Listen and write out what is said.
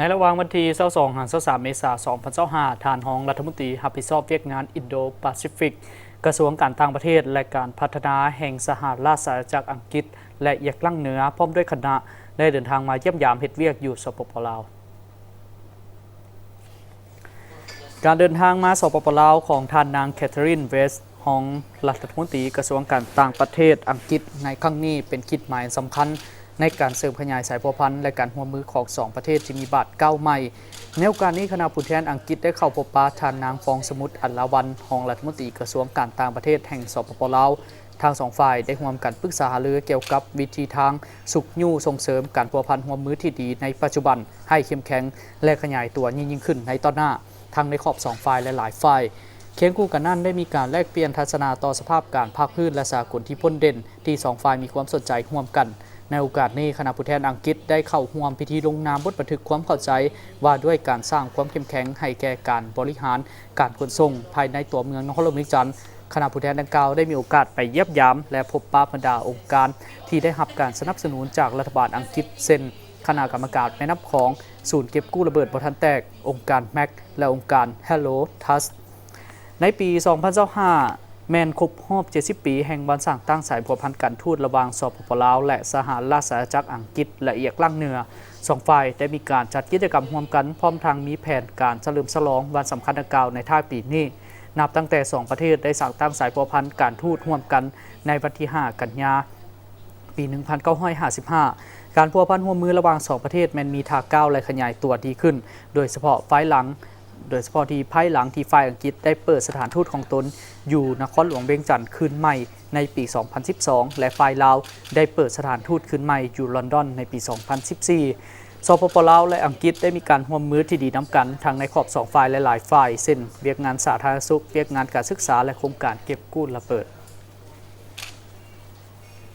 ในระหว่างวันที่22ถึง23เมษายน2025ท่านรองรัฐมนตรีรับผิดชอบเวียกงานอินโดแปซิฟิกกระทรวงการต่างประเทศและการพัฒนาแห่งสหราชอาณาจักรอังกฤษและเอียกลั่งเหนือพร้อมด้วยคณะได้เดินทางมาเยี่ยมยามเฮ็ดเวียกอยู่สปป.ลาวการเดินทางมาสปป.ลาวของท่านนางแคทเธอรีนเวสต์รองรัฐมนตรีกระทรวงการต่างประเทศอังกฤษในครั้งนี้เป็นจุดหมายสำคัญในการเสริมขยายสายพัวพันธ์และการร่วมมือของ2ประเทศที่มีบาทเก้าใหม่ในโอกาสนี้คณะผู้แทนอังกฤษได้เข้าพบปะท่านนางฟองสมุทรอัลลาวันรองรัฐมนตรีกระทรวงการต่างประเทศแห่งสปป.ลาวทั้งสองฝ่ายได้ร่วมกันปรึกษาหารือเกี่ยวกับวิธีทางสุขยู่ส่งเสริมการพัวพันธ์ร่วมมือที่ดีในปัจจุบันให้เข้มแข็งและขยายตัวยิ่งขึ้นในต่อหน้าทั้งในขอบ2ฝ่ายและหลายฝ่ายเคียงคู่กันนั้นได้มีการแลกเปลี่ยนทัศนาต่อสภาพการภาคพื้นและสากลที่พ้นเด่นที่2ฝ่ายมีความสนใจร่วมกันในโอกาสนี้คณะผู้แทนอังกฤษได้เข้าร่วมพิธีลงนามบทบันทึกความเข้าใจว่าด้วยการสร้างความเข้มแข็งให้แก่การบริหารการขนส่งภายในตัวเมืองนครหลวงนิจันทร์คณะผู้แทนดังกล่าวได้มีโอกาสไปเยี่ยมยามและพบปะบรรดาองค์การที่ได้รับการสนับสนุนจากรัฐบาลอังกฤษเช่นคณะกรรมการแม่น้ำของศูนย์เก็บกู้ระเบิดบ่ทันแตกองค์การแม็กและองค์การ Hello Trust ในปี 2025 แมนครบรอบ 70 ปีแห่งวันสร้างตั้งสายพัวพันธ์การทูตระหว่างสปป.ลาวและสหราชอาณาจักรอังกฤษและเอียกลั่งเหนือสองฝ่ายได้มีการจัดกิจกรรมร่วมกันพร้อมทางมีแผนการเฉลิมฉลองวันสำคัญดังกล่าวในท้ายปีนี้นับตั้งแต่2ประเทศได้สร้างตั้งสายพัวพันธ์การทูตร่วมกันในวันที่ 5 กันยายน ปี 1955 การพัวพันร่วมมือระหว่าง2ประเทศแม้นมีท่าก้าวและขยายตัวดีขึ้นโดยเฉพาะที่ภายหลังที่ฝ่ายอังกฤษได้เปิดสถานทูตของตนอยู่นครหลวงเวียงจันทร์คืนใหม่ในปี 2012 และฝ่ายลาวได้เปิดสถานทูตคืนใหม่อยู่ลอนดอนในปี 2014 สปป.ลาวและอังกฤษได้มีการร่วมมือที่ดีน้ำกันทั้งในขอบ2ฝ่ายและหลายฝ่ายเช่นเวียกงานสาธารณสุขเวียกงานการศึกษาและโครงการเก็บกู้ระเบิด